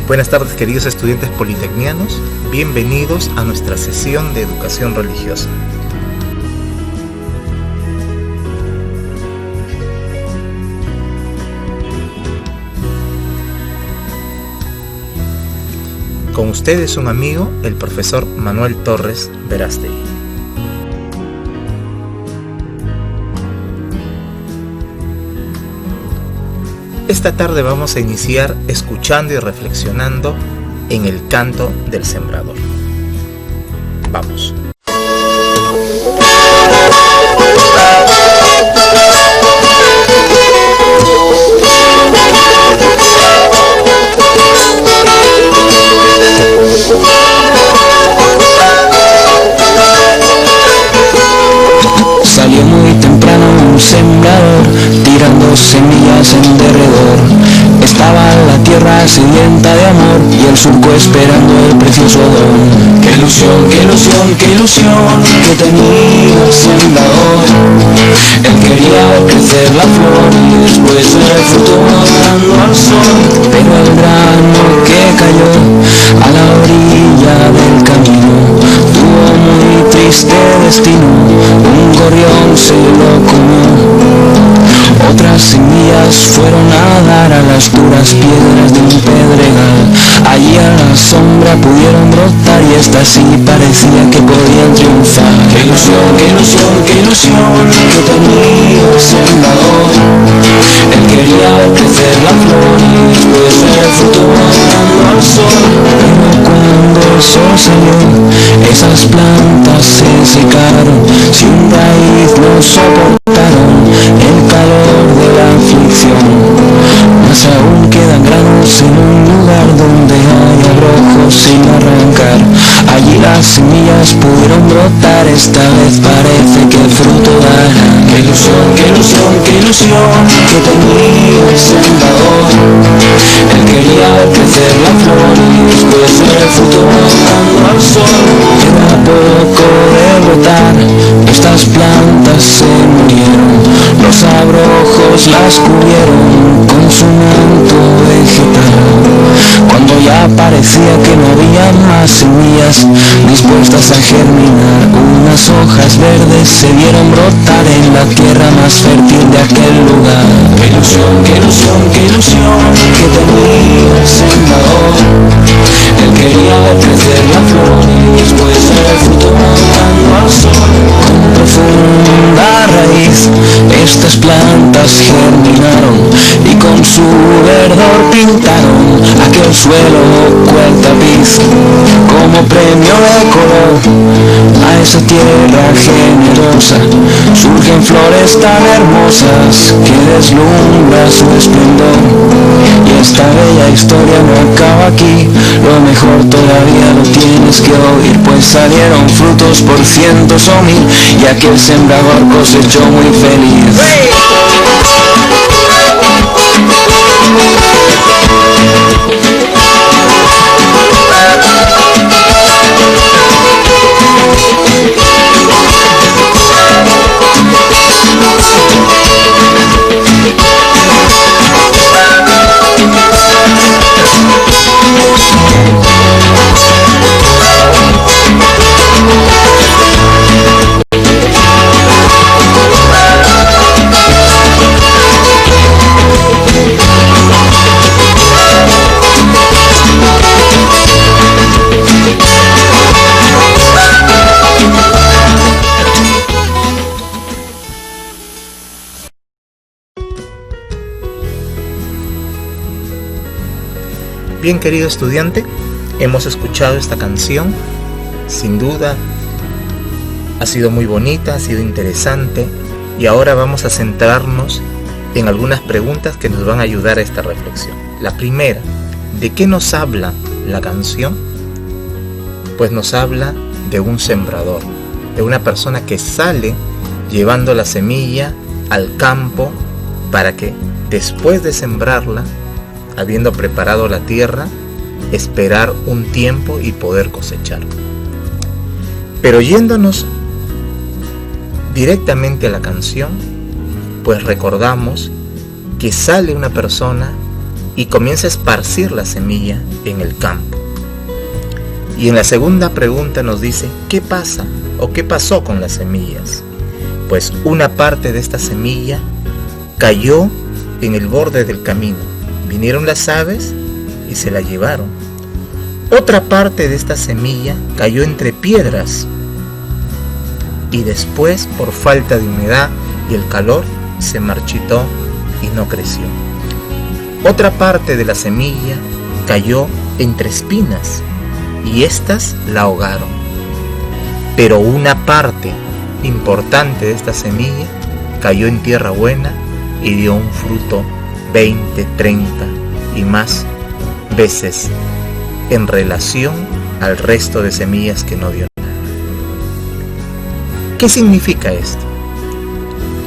Buenas tardes, queridos estudiantes politecnianos, bienvenidos a nuestra sesión de educación religiosa. Con ustedes un amigo, el profesor Manuel Torres Verástegui. Esta tarde vamos a iniciar escuchando y reflexionando en el canto del sembrador. Vamos. Salió muy temprano un sembrador, tirando semillas en derredor. Estaba la tierra sedienta de amor y el surco esperando el precioso don. Qué ilusión, qué ilusión, qué ilusión que tenía el sembrador. Él quería ver crecer la flor y después el fruto dando al sol. Pero el grano que cayó a la orilla del camino tuvo muy triste destino. Un gorrión se lo comió. Otras semillas fueron a dar a las duras piedras de un pedregal. Allí a la sombra pudieron brotar y estas sí parecía que podían triunfar. Qué ilusión, qué ilusión, qué ilusión que tenía el sembrador. Él quería ver crecer la flor y después el fruto dando al sol. Pero cuando el sol salió, esas plantas se secaron. Sin raíz no soportaron el calor de la aflicción. Más aún quedan granos en un lugar donde hay abrojos sin arrancar. Allí las semillas pudieron brotar, esta vez parece que el fruto dará. Qué ilusión, qué ilusión, qué ilusión que tenía el sembrador. Él quería ver crecer la flor y después el fruto dando al sol. Queda poco de brotar, estas plantas se murieron. Los abrojos las cubrieron con su manto vegetal. Cuando ya parecía que no había más semillas dispuestas a germinar, unas hojas verdes se vieron brotar en la tierra más fértil de aquel lugar. Qué ilusión, qué ilusión, qué ilusión que tenía el sembrador. Él quería ver crecer la flor y después el fruto dando al sol. Con profunda raíz estas plantas germinaron y con su verdor pintaron aquel suelo cual tapiz. Como premio de color a esa tierra generosa surgen flores tan hermosas que deslumbra su esplendor. Y esta bella historia no acaba aquí, lo mejor todavía lo tienes que oír, pues salieron frutos por cientos o mil y aquel sembrador cosechó muy feliz. Bien, querido estudiante, hemos escuchado esta canción. Sin duda ha sido muy bonita, ha sido interesante, y ahora vamos a centrarnos en algunas preguntas que nos van a ayudar a esta reflexión. La primera, ¿de qué nos habla la canción? Pues nos habla de un sembrador, de una persona que sale llevando la semilla al campo para que después de sembrarla, habiendo preparado la tierra, esperar un tiempo y poder cosechar. Pero yéndonos directamente a la canción, pues recordamos que sale una persona y comienza a esparcir la semilla en el campo. Y en la segunda pregunta nos dice, ¿qué pasa o qué pasó con las semillas? Pues una parte de esta semilla cayó en el borde del camino. Vinieron las aves y se la llevaron. Otra parte de esta semilla cayó entre piedras y después, por falta de humedad y el calor, se marchitó y no creció. Otra parte de la semilla cayó entre espinas y éstas la ahogaron. Pero una parte importante de esta semilla cayó en tierra buena y dio un fruto 20, 30 y más veces en relación al resto de semillas que no dio nada. ¿Qué significa esto?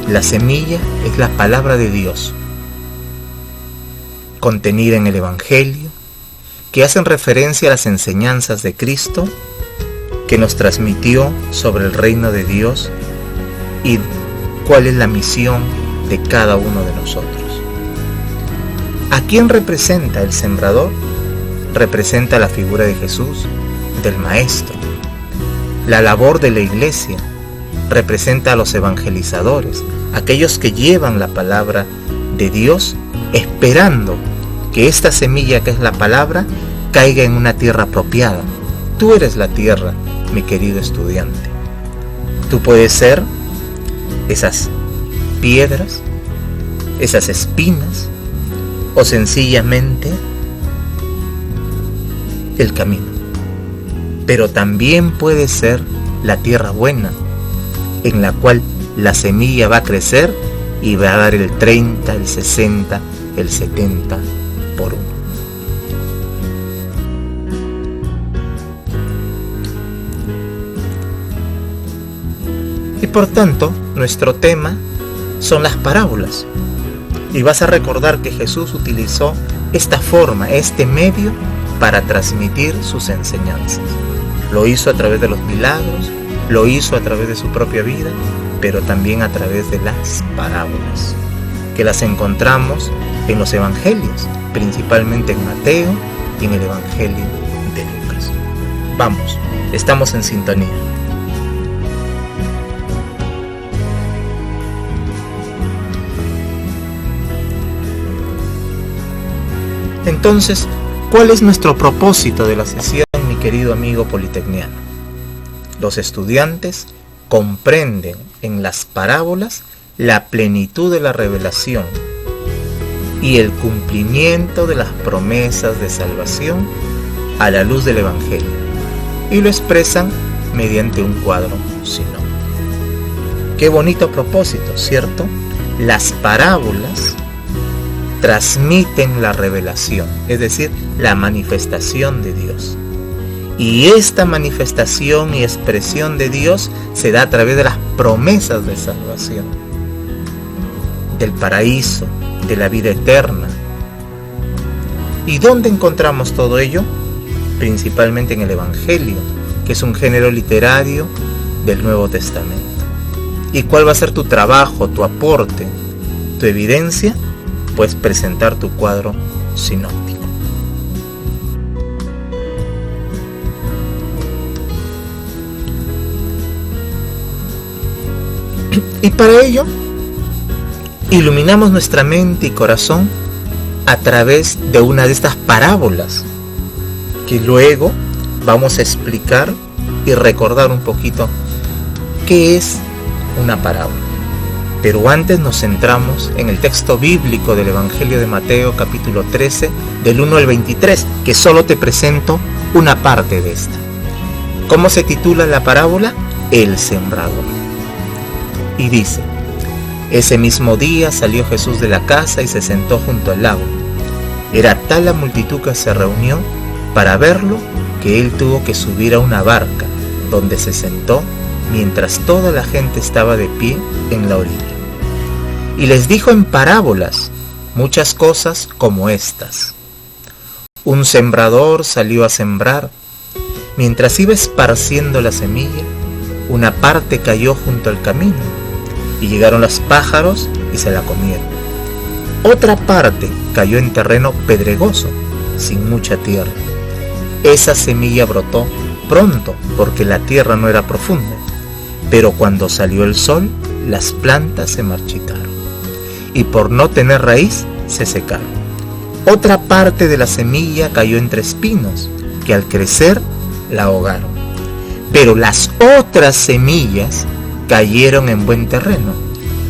La semilla es la palabra de Dios, contenida en el Evangelio, que hacen referencia a las enseñanzas de Cristo que nos transmitió sobre el reino de Dios y cuál es la misión de cada uno de nosotros. ¿A quién representa el sembrador? Representa la figura de Jesús, del Maestro. La labor de la iglesia representa a los evangelizadores, aquellos que llevan la palabra de Dios esperando que esta semilla que es la palabra caiga en una tierra apropiada. Tú eres la tierra, mi querido estudiante. Tú puedes ser esas piedras, esas espinas o sencillamente el camino. Pero también puede ser la tierra buena, en la cual la semilla va a crecer y va a dar el 30, el 60, el 70 por uno. Y por tanto, nuestro tema son las parábolas. Y vas a recordar que Jesús utilizó esta forma, este medio, para transmitir sus enseñanzas. Lo hizo a través de los milagros, lo hizo a través de su propia vida, pero también a través de las parábolas, que las encontramos en los evangelios, principalmente en Mateo y en el Evangelio de Lucas. Vamos, estamos en sintonía. Entonces, ¿cuál es nuestro propósito de la sesión, mi querido amigo politecniano? Los estudiantes comprenden en las parábolas la plenitud de la revelación y el cumplimiento de las promesas de salvación a la luz del Evangelio, y lo expresan mediante un cuadro sinóptico. Qué bonito propósito, ¿cierto? Las parábolas transmiten la revelación, es decir, la manifestación de Dios. Y esta manifestación y expresión de Dios se da a través de las promesas de salvación, del paraíso, de la vida eterna. ¿Y dónde encontramos todo ello? Principalmente en el Evangelio, que es un género literario del Nuevo Testamento. ¿Y cuál va a ser tu trabajo, tu aporte, tu evidencia? Pues presentar tu cuadro sinóptico. Y para ello, iluminamos nuestra mente y corazón a través de una de estas parábolas, que luego vamos a explicar y recordar un poquito qué es una parábola. Pero antes nos centramos en el texto bíblico del Evangelio de Mateo, capítulo 13, del 1 al 23, que solo te presento una parte de esta. ¿Cómo se titula la parábola? El sembrador. Y dice: ese mismo día salió Jesús de la casa y se sentó junto al lago. Era tal la multitud que se reunió para verlo, que él tuvo que subir a una barca, donde se sentó mientras toda la gente estaba de pie en la orilla. Y les dijo en parábolas muchas cosas como estas. Un sembrador salió a sembrar. Mientras iba esparciendo la semilla, una parte cayó junto al camino, y llegaron los pájaros y se la comieron. Otra parte cayó en terreno pedregoso, sin mucha tierra. Esa semilla brotó pronto porque la tierra no era profunda, pero cuando salió el sol, las plantas se marchitaron y por no tener raíz se secaron. Otra parte de la semilla cayó entre espinos, que al crecer la ahogaron. Pero las otras semillas cayeron en buen terreno,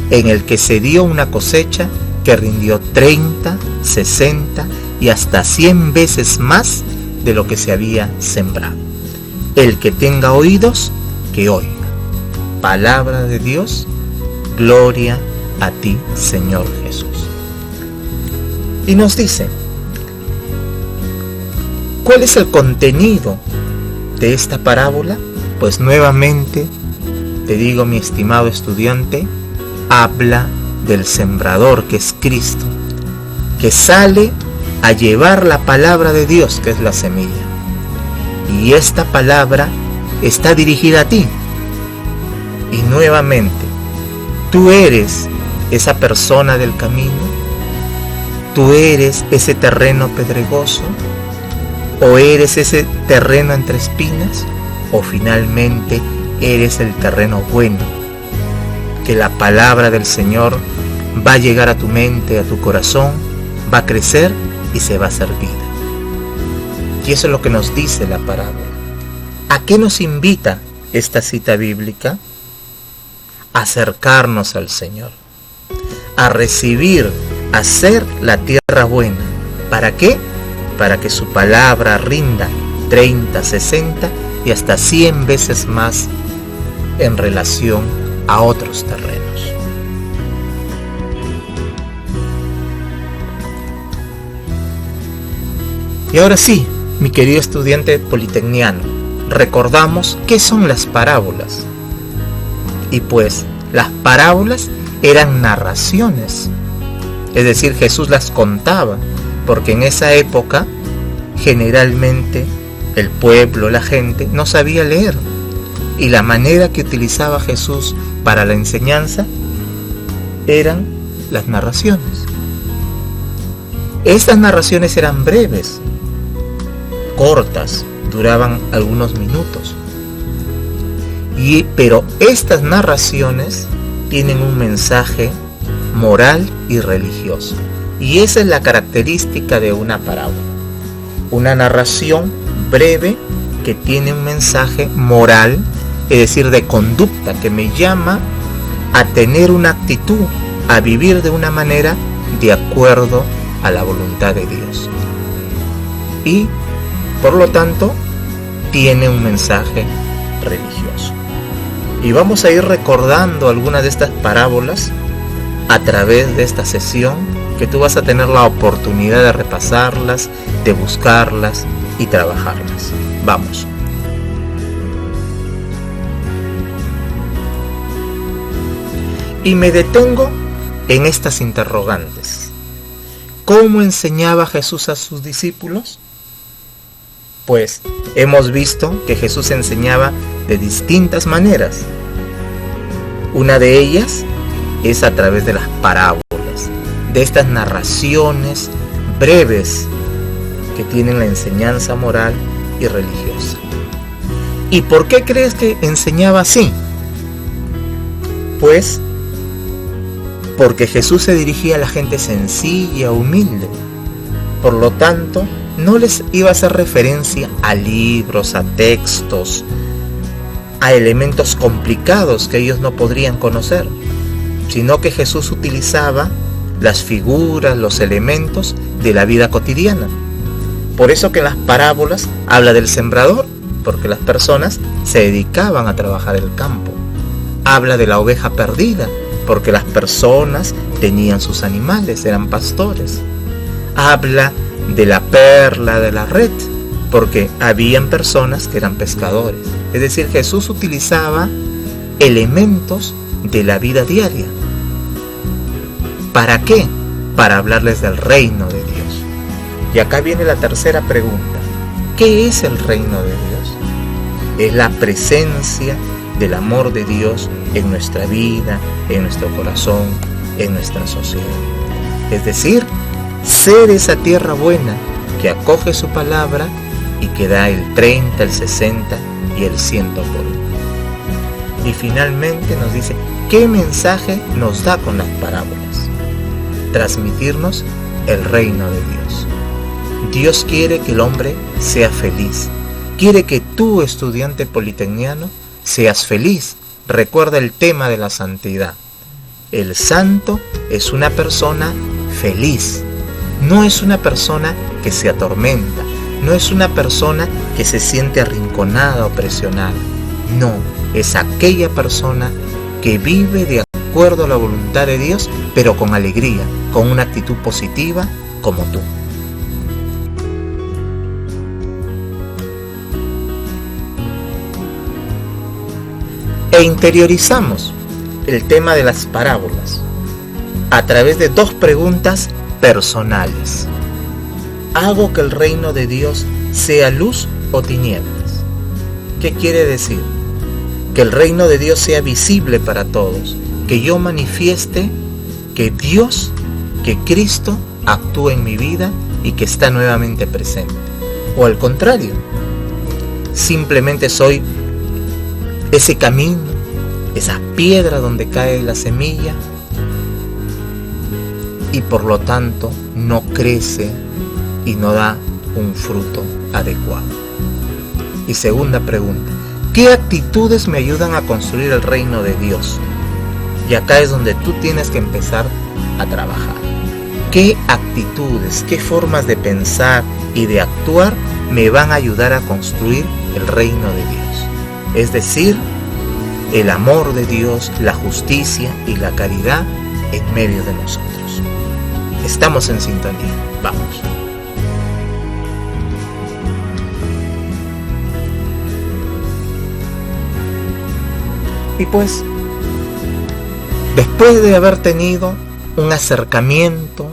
en el que se dio una cosecha que rindió 30, 60 y hasta 100 veces más de lo que se había sembrado. El que tenga oídos, que oiga. Palabra de Dios, gloria a ti, Señor Jesús. Y nos dice, ¿cuál es el contenido de esta parábola? Pues nuevamente te digo, mi estimado estudiante, habla del sembrador, que es Cristo, que sale a llevar la palabra de Dios, que es la semilla. Y esta palabra está dirigida a ti. Y nuevamente, tú eres esa persona del camino, tú eres ese terreno pedregoso, o eres ese terreno entre espinas, o finalmente eres el terreno bueno, que la palabra del Señor va a llegar a tu mente, a tu corazón, va a crecer y se va a hacer vida. Y eso es lo que nos dice la parábola. ¿A qué nos invita esta cita bíblica? A acercarnos al Señor, a recibir, a hacer la tierra buena. ¿Para qué? Para que su palabra rinda 30, 60 y hasta 100 veces más en relación a otros terrenos. Y ahora sí, mi querido estudiante politecniano, recordamos qué son las parábolas. Y pues, las parábolas eran narraciones, es decir, Jesús las contaba, porque en esa época, generalmente, el pueblo, la gente, no sabía leer. Y la manera que utilizaba Jesús para la enseñanza eran las narraciones. Estas narraciones eran breves, cortas, duraban algunos minutos. Pero estas narraciones tienen un mensaje moral y religioso. Y esa es la característica de una parábola. Una narración breve que tiene un mensaje moral, es decir, de conducta, que me llama a tener una actitud, a vivir de una manera de acuerdo a la voluntad de Dios. Y, por lo tanto, tiene un mensaje religioso. Y vamos a ir recordando algunas de estas parábolas a través de esta sesión, que tú vas a tener la oportunidad de repasarlas, de buscarlas y trabajarlas. Vamos. Y me detengo en estas interrogantes. ¿Cómo enseñaba Jesús a sus discípulos? Pues hemos visto que Jesús enseñaba de distintas maneras. Una de ellas es a través de las parábolas, de estas narraciones breves que tienen la enseñanza moral y religiosa. ¿Y por qué crees que enseñaba así? Pues porque Jesús se dirigía a la gente sencilla, humilde. Por lo tanto, no les iba a hacer referencia a libros, a textos, a elementos complicados que ellos no podrían conocer, sino que Jesús utilizaba las figuras, los elementos de la vida cotidiana. Por eso que en las parábolas habla del sembrador, porque las personas se dedicaban a trabajar el campo. Habla de la oveja perdida, porque las personas tenían sus animales, eran pastores. Habla de la perla de la red, porque habían personas que eran pescadores. Es decir, Jesús utilizaba elementos de la vida diaria. ¿Para qué? Para hablarles del reino de Dios. Y acá viene la tercera pregunta. ¿Qué es el reino de Dios? Es la presencia del amor de Dios en nuestra vida, en nuestro corazón, en nuestra sociedad. Es decir, ser esa tierra buena que acoge su palabra y que da el 30, el 60 y el 100 por uno. Y finalmente nos dice, ¿qué mensaje nos da con las parábolas? Transmitirnos el reino de Dios. Dios quiere que el hombre sea feliz. Quiere que tú, estudiante politecniano, seas feliz. Recuerda el tema de la santidad. El santo es una persona feliz. No es una persona que se atormenta. No es una persona que se siente arrinconada o presionada. No, es aquella persona que vive de acuerdo a la voluntad de Dios, pero con alegría, con una actitud positiva como tú. E interiorizamos el tema de las parábolas a través de 2 preguntas personales. ¿Hago que el reino de Dios sea luz o tinieblas? ¿Qué quiere decir? Que el reino de Dios sea visible para todos, que yo manifieste que Dios, que Cristo actúa en mi vida y que está nuevamente presente. O al contrario, simplemente soy ese camino, esa piedra donde cae la semilla y por lo tanto no crece y no da un fruto adecuado. Y segunda pregunta, ¿qué actitudes me ayudan a construir el reino de Dios? Y acá es donde tú tienes que empezar a trabajar. ¿Qué actitudes, qué formas de pensar y de actuar me van a ayudar a construir el reino de Dios? Es decir, el amor de Dios, la justicia y la caridad en medio de nosotros. Estamos en sintonía. Vamos. Y pues, después de haber tenido un acercamiento,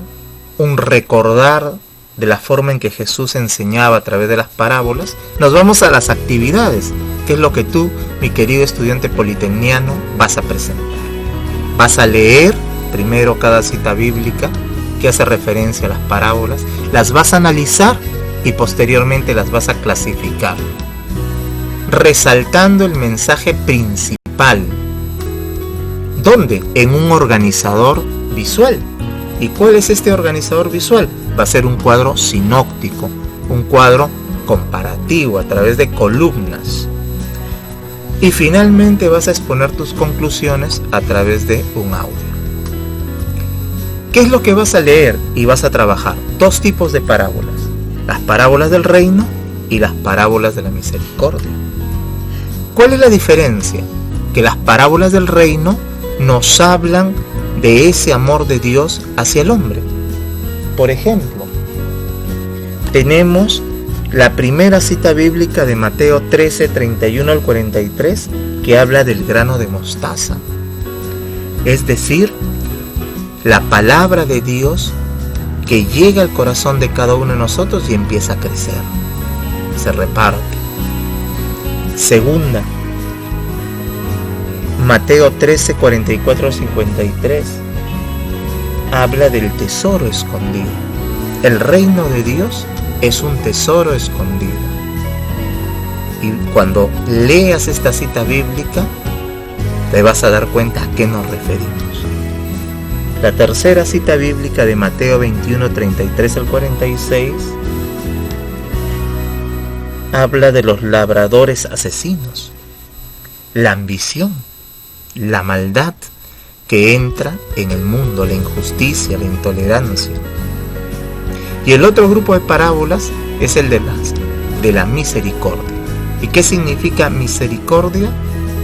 un recordar de la forma en que Jesús enseñaba a través de las parábolas, nos vamos a las actividades, que es lo que tú, mi querido estudiante politecniano, vas a presentar. Vas a leer primero cada cita bíblica que hace referencia a las parábolas, las vas a analizar y posteriormente las vas a clasificar, resaltando el mensaje principal. ¿Dónde? En un organizador visual. ¿Y cuál es este organizador visual? Va a ser un cuadro sinóptico, un cuadro comparativo a través de columnas. Y finalmente vas a exponer tus conclusiones a través de un audio. ¿Qué es lo que vas a leer y vas a trabajar? 2 tipos de parábolas. Las parábolas del reino y las parábolas de la misericordia. ¿Cuál es la diferencia? Que las parábolas del reino nos hablan de ese amor de Dios hacia el hombre. Por ejemplo, tenemos la primera cita bíblica de Mateo 13, 31 al 43, que habla del grano de mostaza. Es decir, la palabra de Dios que llega al corazón de cada uno de nosotros y empieza a crecer, se reparte. Segunda, Mateo 13, 44 al 53, habla del tesoro escondido. El reino de Dios es un tesoro escondido. Y cuando leas esta cita bíblica, te vas a dar cuenta a qué nos referimos. La tercera cita bíblica de Mateo 21, 33 al 46, habla de los labradores asesinos, la ambición, la maldad que entra en el mundo, la injusticia, la intolerancia. Y el otro grupo de parábolas es el de la misericordia. ¿Y qué significa misericordia?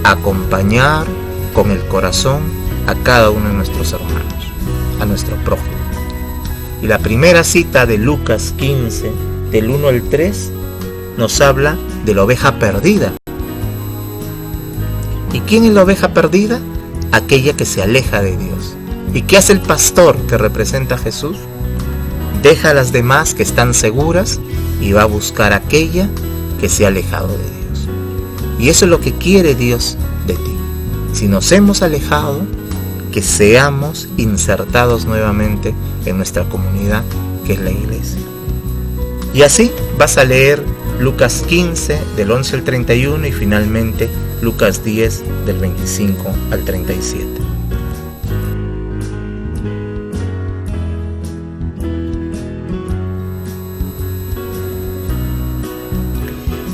Acompañar con el corazón a cada uno de nuestros hermanos, a nuestro prójimo. Y la primera cita de Lucas 15, del 1 al 3, nos habla de la oveja perdida. ¿Y quién es la oveja perdida? Aquella que se aleja de Dios. ¿Y qué hace el pastor que representa a Jesús? Deja a las demás que están seguras y va a buscar a aquella que se ha alejado de Dios. Y eso es lo que quiere Dios de ti. Si nos hemos alejado, que seamos insertados nuevamente en nuestra comunidad, que es la iglesia. Y así vas a leer Lucas 15 del 11 al 31 y finalmente Lucas 10 del 25 al 37.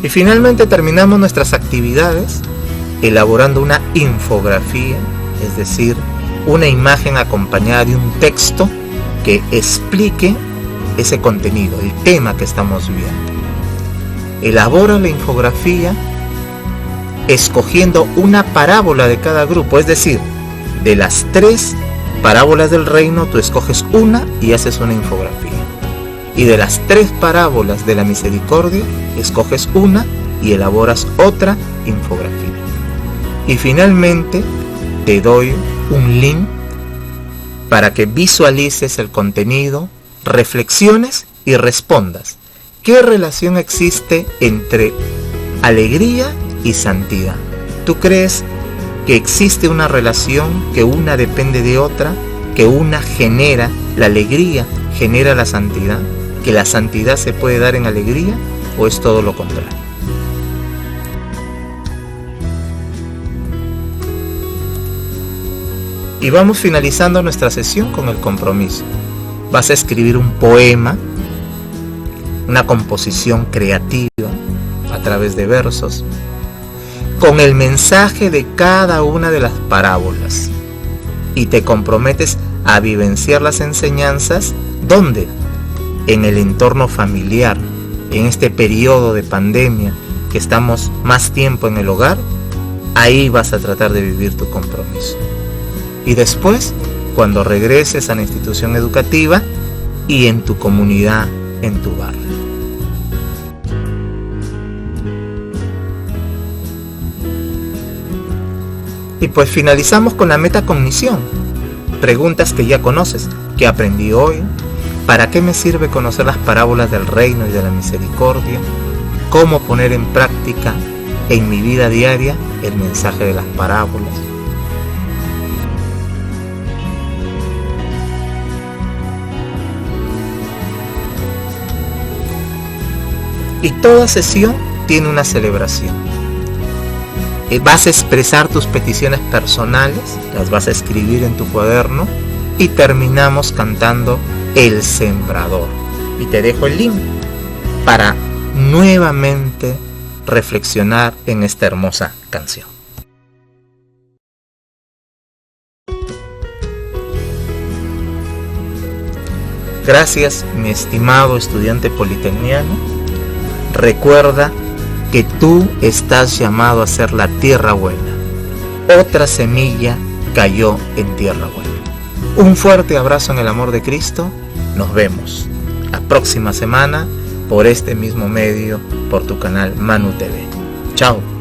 Y finalmente terminamos nuestras actividades elaborando una infografía, es decir, una imagen acompañada de un texto que explique ese contenido, el tema que estamos viendo. Elabora la infografía escogiendo una parábola de cada grupo, es decir, de las 3 parábolas del reino tú escoges una y haces una infografía. Y de las 3 parábolas de la misericordia escoges una y elaboras otra infografía. Y finalmente te doy un link para que visualices el contenido, reflexiones y respondas. ¿Qué relación existe entre alegría y santidad? ¿Tú crees que existe una relación, que una depende de otra, que una genera la alegría, genera la santidad, que la santidad se puede dar en alegría, o es todo lo contrario? Y vamos finalizando nuestra sesión con el compromiso. Vas a escribir un poema, una composición creativa a través de versos, con el mensaje de cada una de las parábolas. Y te comprometes a vivenciar las enseñanzas, ¿dónde? En el entorno familiar, en este periodo de pandemia que estamos más tiempo en el hogar. Ahí vas a tratar de vivir tu compromiso. Y después, cuando regreses a la institución educativa y en tu comunidad, en tu barrio. Y pues finalizamos con la metacognición. Preguntas que ya conoces. ¿Qué aprendí hoy? ¿Para qué me sirve conocer las parábolas del reino y de la misericordia? ¿Cómo poner en práctica en mi vida diaria el mensaje de las parábolas? Y toda sesión tiene una celebración. Vas a expresar tus peticiones personales, las vas a escribir en tu cuaderno y terminamos cantando El Sembrador. Y te dejo el link para nuevamente reflexionar en esta hermosa canción. Gracias, mi estimado estudiante politecniano. Recuerda que tú estás llamado a ser la tierra buena. Otra semilla cayó en tierra buena. Un fuerte abrazo en el amor de Cristo. Nos vemos la próxima semana por este mismo medio, por tu canal Manu TV. Chao.